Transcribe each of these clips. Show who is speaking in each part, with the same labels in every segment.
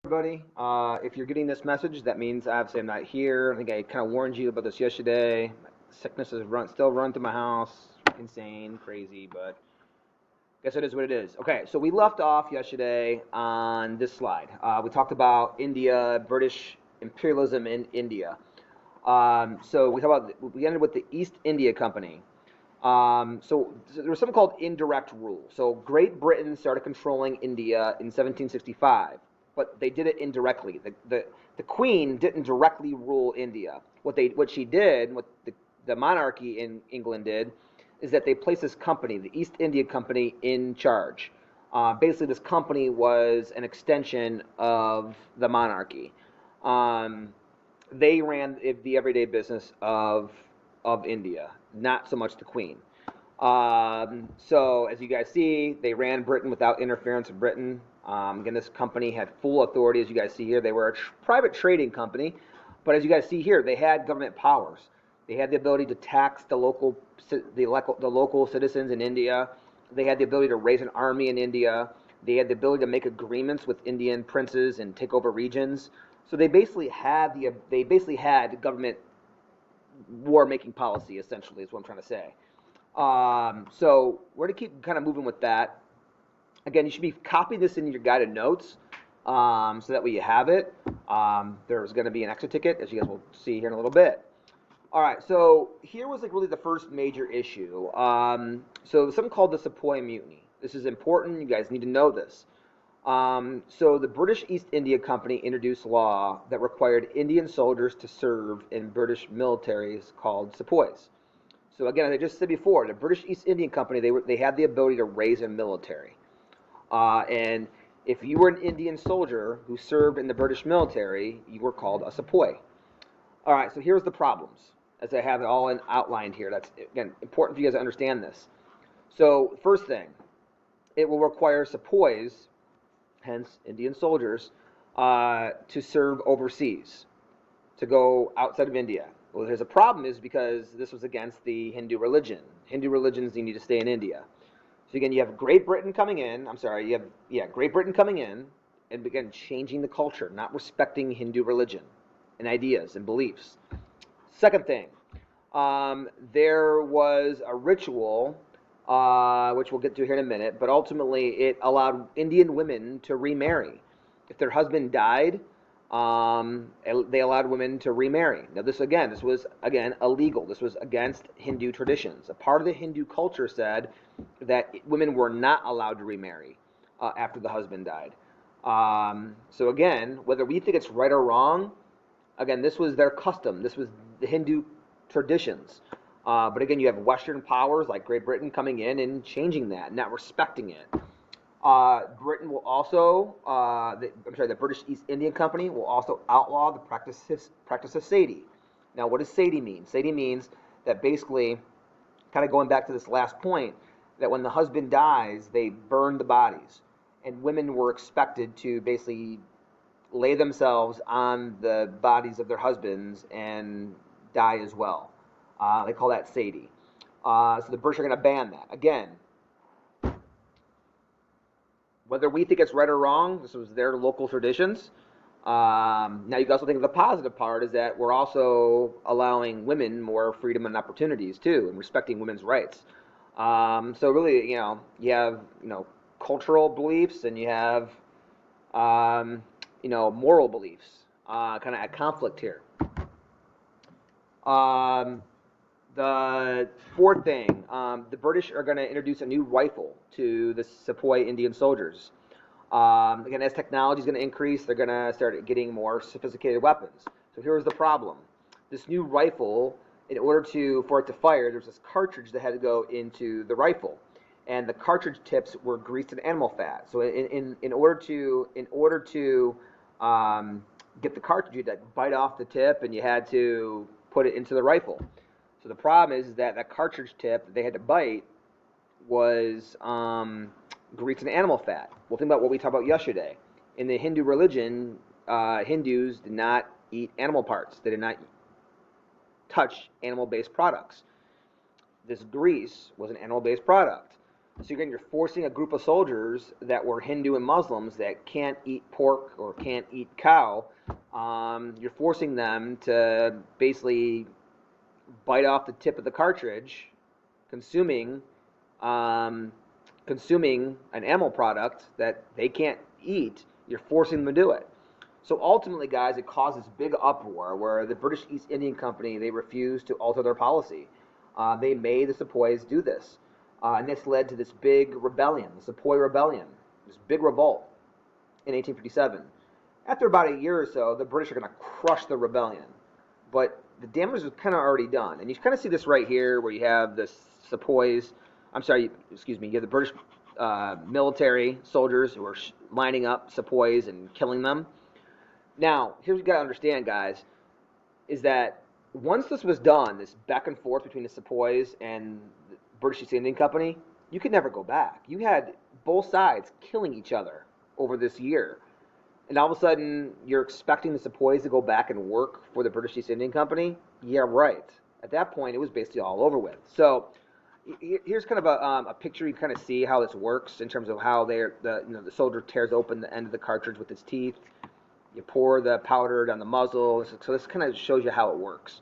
Speaker 1: Everybody. If you're getting this message, that means obviously I'm not here. I think I kind of warned you about this yesterday. Sickness is still run through my house. Insane, crazy, but guess it is what it is. Okay, so we left off yesterday on this slide. We talked about India, British imperialism in India. So we ended with the East India Company. So there was something called indirect rule. So Great Britain started controlling India in 1765, but they did it indirectly. The Queen didn't directly rule India. What she did, what the monarchy in England did, is that they placed this company, the East India Company, in charge. Basically, this company was an extension of the monarchy. Um, they ran the everyday business of India, not so much the Queen. So as you guys see, they ran Britain without interference of Britain. Again, this company had full authority, as you guys see here. They were a private trading company, but as you guys see here, they had government powers. They had the ability to tax the local citizens in India. They had the ability to raise an army in India. They had the ability to make agreements with Indian princes and take over regions. So they basically had government war making policy, essentially, is what I'm trying to say. So we're going to keep kind of moving with that. Again, you should be copying this in your guided notes, so that way you have it. There's going to be an extra ticket, as you guys will see here in a little bit. All right, so here was like really the first major issue. So something called the Sepoy Mutiny. This is important. You guys need to know this. So the British East India Company introduced law that required Indian soldiers to serve in British militaries called sepoys. So again, as I just said before, the British East Indian Company, they had the ability to raise a military. And if you were an Indian soldier who served in the British military, you were called a sepoy. All right, so here's the problems, as I have it all outlined here. That's, again, important for you guys to understand this. So first thing, it will require sepoys, hence Indian soldiers, to serve overseas, to go outside of India. Well, there's a problem is because this was against the Hindu religion. Hindu religions, you need to stay in India. So again, you have Great Britain coming in. Great Britain coming in and again changing the culture, not respecting Hindu religion and ideas and beliefs. Second thing, there was a ritual, which we'll get to here in a minute, but ultimately it allowed Indian women to remarry. If their husband died, they allowed women to remarry. Now this was illegal. This was against Hindu traditions. A part of the Hindu culture said that women were not allowed to remarry after the husband died. So again, whether we think it's right or wrong, again, this was their custom. This was the Hindu traditions. But again, you have Western powers like Great Britain coming in and changing that, not respecting it. Britain will also, the British East Indian Company will also outlaw the practice of sati. Now, what does sati mean? Sati means that basically, kind of going back to this last point, that when the husband dies, they burn the bodies, and women were expected to basically lay themselves on the bodies of their husbands and die as well. They call that sati. So the British are going to ban that. Again, whether we think it's right or wrong, this was their local traditions. Now you can also think of the positive part is that we're also allowing women more freedom and opportunities too, and respecting women's rights. So really, you have cultural beliefs and you have moral beliefs, kind of at conflict here. The fourth thing, the British are going to introduce a new rifle to the Sepoy Indian soldiers. Again, as technology is going to increase, they're going to start getting more sophisticated weapons. So here's the problem. This new rifle, in order for it to fire, there's this cartridge that had to go into the rifle. And the cartridge tips were greased in animal fat. So in order to get the cartridge, you had to bite off the tip and you had to put it into the rifle. So the problem is that cartridge tip that they had to bite was greased in animal fat. Well, think about what we talked about yesterday. In the Hindu religion, Hindus did not eat animal parts. They did not touch animal-based products. This grease was an animal-based product. So again, you're forcing a group of soldiers that were Hindu and Muslims that can't eat pork or can't eat cow. You're forcing them to basically bite off the tip of the cartridge, consuming um, consuming an animal product that they can't eat. You're forcing them to do it. So ultimately, guys, it caused this big uproar where the British East Indian Company, they refused to alter their policy. They made the Sepoys do this. And this led to this big rebellion, the Sepoy Rebellion, this big revolt in 1857. After about a year or so, the British are going to crush the rebellion. But the damage was kind of already done. And you kind of see this right here where you have the Sepoys, I'm sorry, excuse me, you have the British military soldiers who are lining up Sepoys and killing them. Now, here's what you got to understand, guys, is that once this was done, this back and forth between the Sepoys and the British East Indian Company, you could never go back. You had both sides killing each other over this year. And all of a sudden, you're expecting the Sepoys to go back and work for the British East Indian Company? Yeah, right. At that point, it was basically all over with. So here's kind of a picture you kind of see how this works in terms of how the soldier tears open the end of the cartridge with his teeth. You pour the powder down the muzzle. So this kind of shows you how it works.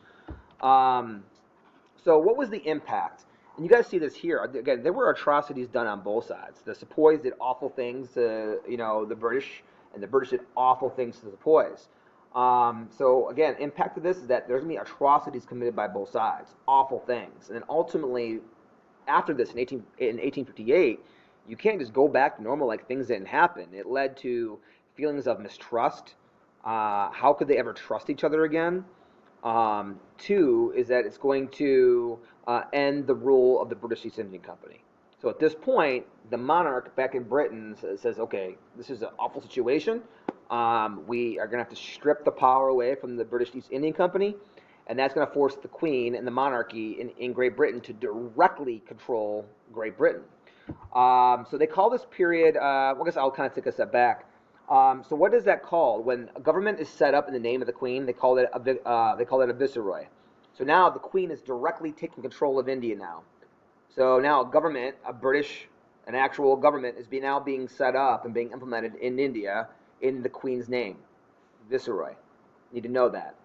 Speaker 1: So what was the impact? And you guys see this here. Again, there were atrocities done on both sides. The Sepoys did awful things to the British, and the British did awful things to the Sepoys. So again, impact of this is that there's going to be atrocities committed by both sides, awful things. And then ultimately, after this in 1858, you can't just go back to normal like things didn't happen. It led to feelings of mistrust. How could they ever trust each other again? Two is that it's going to end the rule of the British East Indian Company. So at this point, the monarch back in Britain says, okay, this is an awful situation. We are going to have to strip the power away from the British East Indian Company, and that's going to force the Queen and the monarchy in Great Britain to directly control Great Britain. So they call this period, I guess I'll kind of take a step back. So what is that called? When a government is set up in the name of the Queen, they call it a viceroy. So now the Queen is directly taking control of India now. So now a government, an actual government is now being set up and being implemented in India in the Queen's name, viceroy. You need to know that.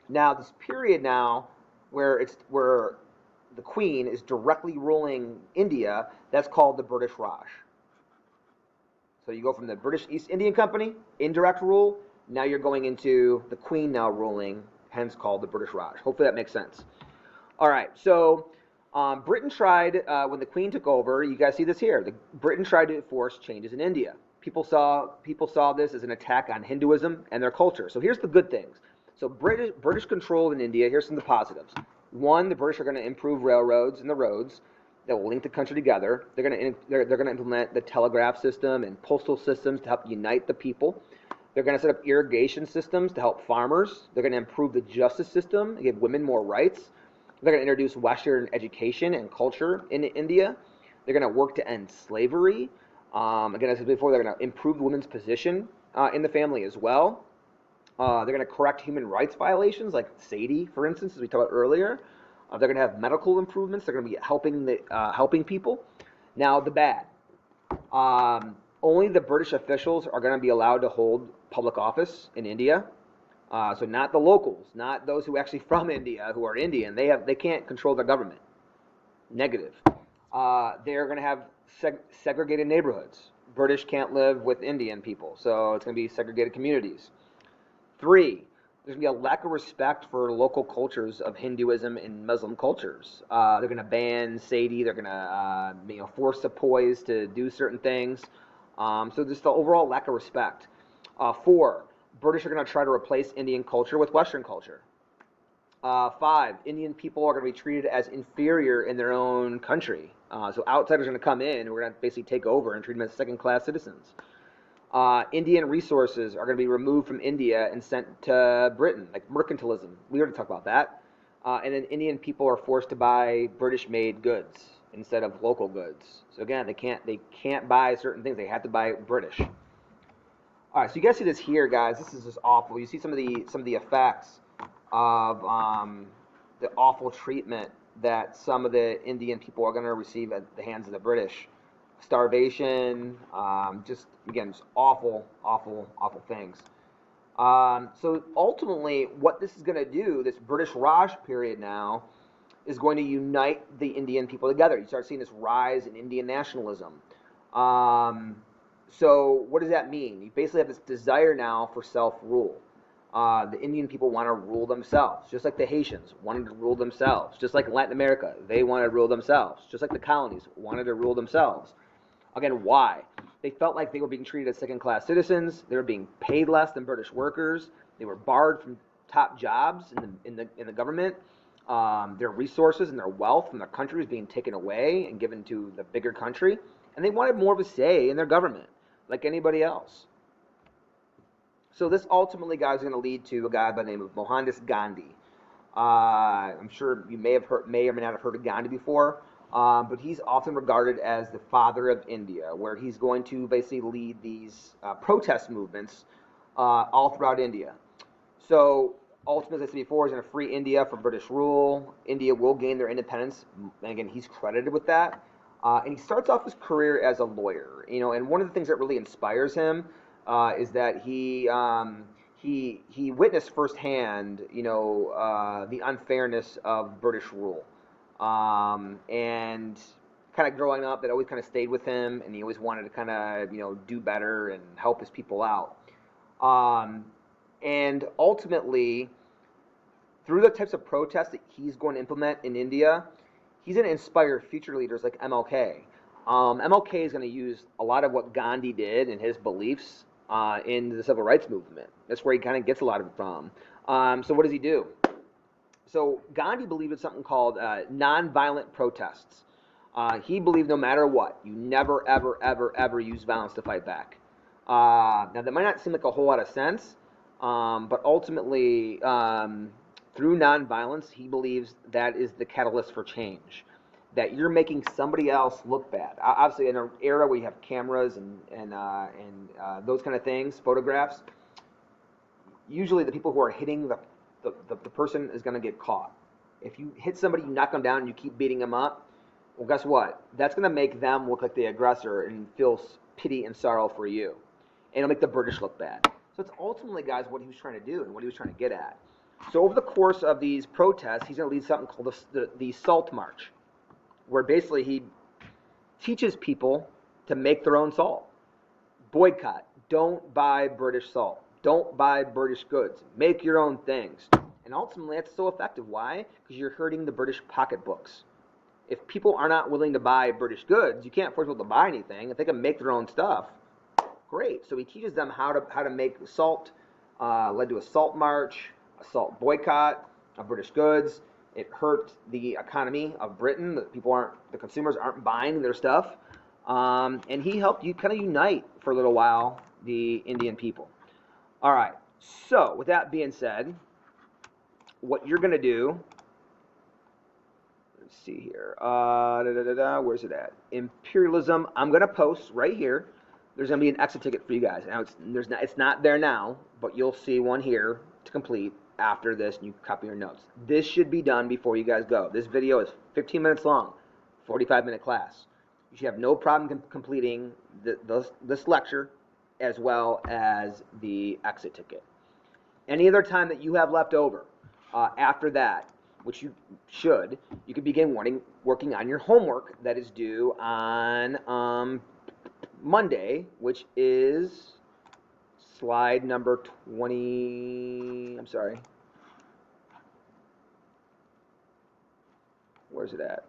Speaker 1: Now this period now where the Queen is directly ruling India, that's called the British Raj. So you go from the British East Indian Company, indirect rule, now you're going into the Queen now ruling, hence called the British Raj. Hopefully that makes sense. All right, so Britain tried, when the Queen took over, you guys see this here, Britain tried to force changes in India. People saw this as an attack on Hinduism and their culture. So here's the good things. So British control in India, here's some of the positives. One, the British are going to improve railroads and the roads that will link the country together. They're going to implement the telegraph system and postal systems to help unite the people. They're going to set up irrigation systems to help farmers. They're going to improve the justice system, give women more rights. They're going to introduce Western education and culture in India. They're going to work to end slavery. Again, as I said before, they're going to improve the women's position in the family as well. They're going to correct human rights violations, like sati, for instance, as we talked about earlier. They're going to have medical improvements. They're going to be helping people. Now, the bad. Only the British officials are going to be allowed to hold public office in India. So not the locals, not those who are actually from India, who are Indian. They can't control their government. Negative. They're going to have segregated neighborhoods. British can't live with Indian people, so it's going to be segregated communities. 3, there's going to be a lack of respect for local cultures of Hinduism and Muslim cultures. They're going to ban sati. They're going to force Sepoys to do certain things. So just the overall lack of respect. 4, British are going to try to replace Indian culture with Western culture. 5, Indian people are going to be treated as inferior in their own country. So outsiders are going to come in and we're going to basically take over and treat them as second-class citizens. Indian resources are going to be removed from India and sent to Britain, like mercantilism. We already talked about that. And then Indian people are forced to buy British-made goods instead of local goods. So again, they can't buy certain things. They have to buy British. All right, so you guys see this here, guys. This is just awful. You see some of the effects of the awful treatment that some of the Indian people are going to receive at the hands of the British. starvation, just again, just awful, awful, awful things. So ultimately, what this is going to do, this British Raj period now, is going to unite the Indian people together. You start seeing this rise in Indian nationalism. So what does that mean? You basically have this desire now for self-rule. The Indian people want to rule themselves, just like the Haitians wanted to rule themselves, just like Latin America, they wanted to rule themselves, just like the colonies wanted to rule themselves. Again, why? They felt like they were being treated as second-class citizens. They were being paid less than British workers. They were barred from top jobs in the government. Their resources and their wealth from their country was being taken away and given to the bigger country, and they wanted more of a say in their government, like anybody else. So this ultimately, guys, is going to lead to a guy by the name of Mohandas Gandhi. I'm sure you may or may not have heard of Gandhi before, but he's often regarded as the father of India, where he's going to basically lead these protest movements all throughout India. So ultimately, as I said before, he's going to free India from British rule. India will gain their independence, and again, he's credited with that. And he starts off his career as a lawyer, and one of the things that really inspires him is that he witnessed firsthand, the unfairness of British rule, and kind of growing up, that always kind of stayed with him, and he always wanted to kind of do better and help his people out. And ultimately, through the types of protests that he's going to implement in India, he's going to inspire future leaders like MLK. MLK is going to use a lot of what Gandhi did and his beliefs in the civil rights movement. That's where he kind of gets a lot of it from. So what does he do? So Gandhi believed in something called nonviolent protests. He believed no matter what, you never, ever, ever, ever use violence to fight back. Now, that might not seem like a whole lot of sense, but ultimately, through nonviolence, he believes that is the catalyst for change. That you're making somebody else look bad. Obviously, in an era where you have cameras and those kind of things, photographs, usually the people who are hitting the person is going to get caught. If you hit somebody, you knock them down, and you keep beating them up, well, guess what? That's going to make them look like the aggressor and feel pity and sorrow for you. And it'll make the British look bad. So it's ultimately, guys, what he was trying to do and what he was trying to get at. So over the course of these protests, he's going to lead something called the Salt March, where basically he teaches people to make their own salt. Boycott. Don't buy British salt. Don't buy British goods. Make your own things. And ultimately, that's so effective. Why? Because you're hurting the British pocketbooks. If people are not willing to buy British goods, you can't force people to buy anything. If they can make their own stuff, great. So he teaches them how to make salt. Led to a salt march, a salt boycott of British goods. It hurt the economy of Britain. The consumers aren't buying their stuff. And he helped you kind of unite for a little while the Indian people. All right. So with that being said, what you're going to do, let's see here. Where's it at? Imperialism. I'm going to post right here. There's going to be an exit ticket for you guys. Now it's not there now, but you'll see one here to complete after this, and you copy your notes. This should be done before you guys go. This video is 15 minutes long, 45-minute class. You should have no problem completing this lecture as well as the exit ticket. Any other time that you have left over after that, which you should, you can begin working on your homework that is due on Monday, which is slide number 20, I'm sorry. Where's it at?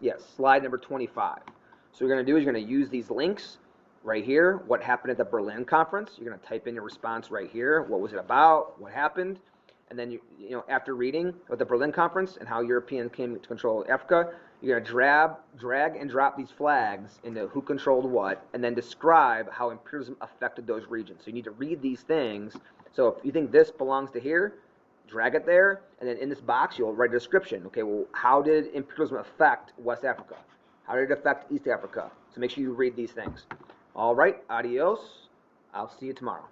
Speaker 1: Yes, slide number 25. So what you're going to do is you're going to use these links right here. What happened at the Berlin conference? You're going to type in your response right here. What was it about? What happened? And then, after reading about the Berlin conference and how Europeans came to control Africa, you're going to drag and drop these flags into who controlled what, and then describe how imperialism affected those regions. So you need to read these things. So if you think this belongs to here, drag it there, and then in this box you'll write a description. Okay, well, how did imperialism affect West Africa? How did it affect East Africa? So make sure you read these things. All right, adios. I'll see you tomorrow.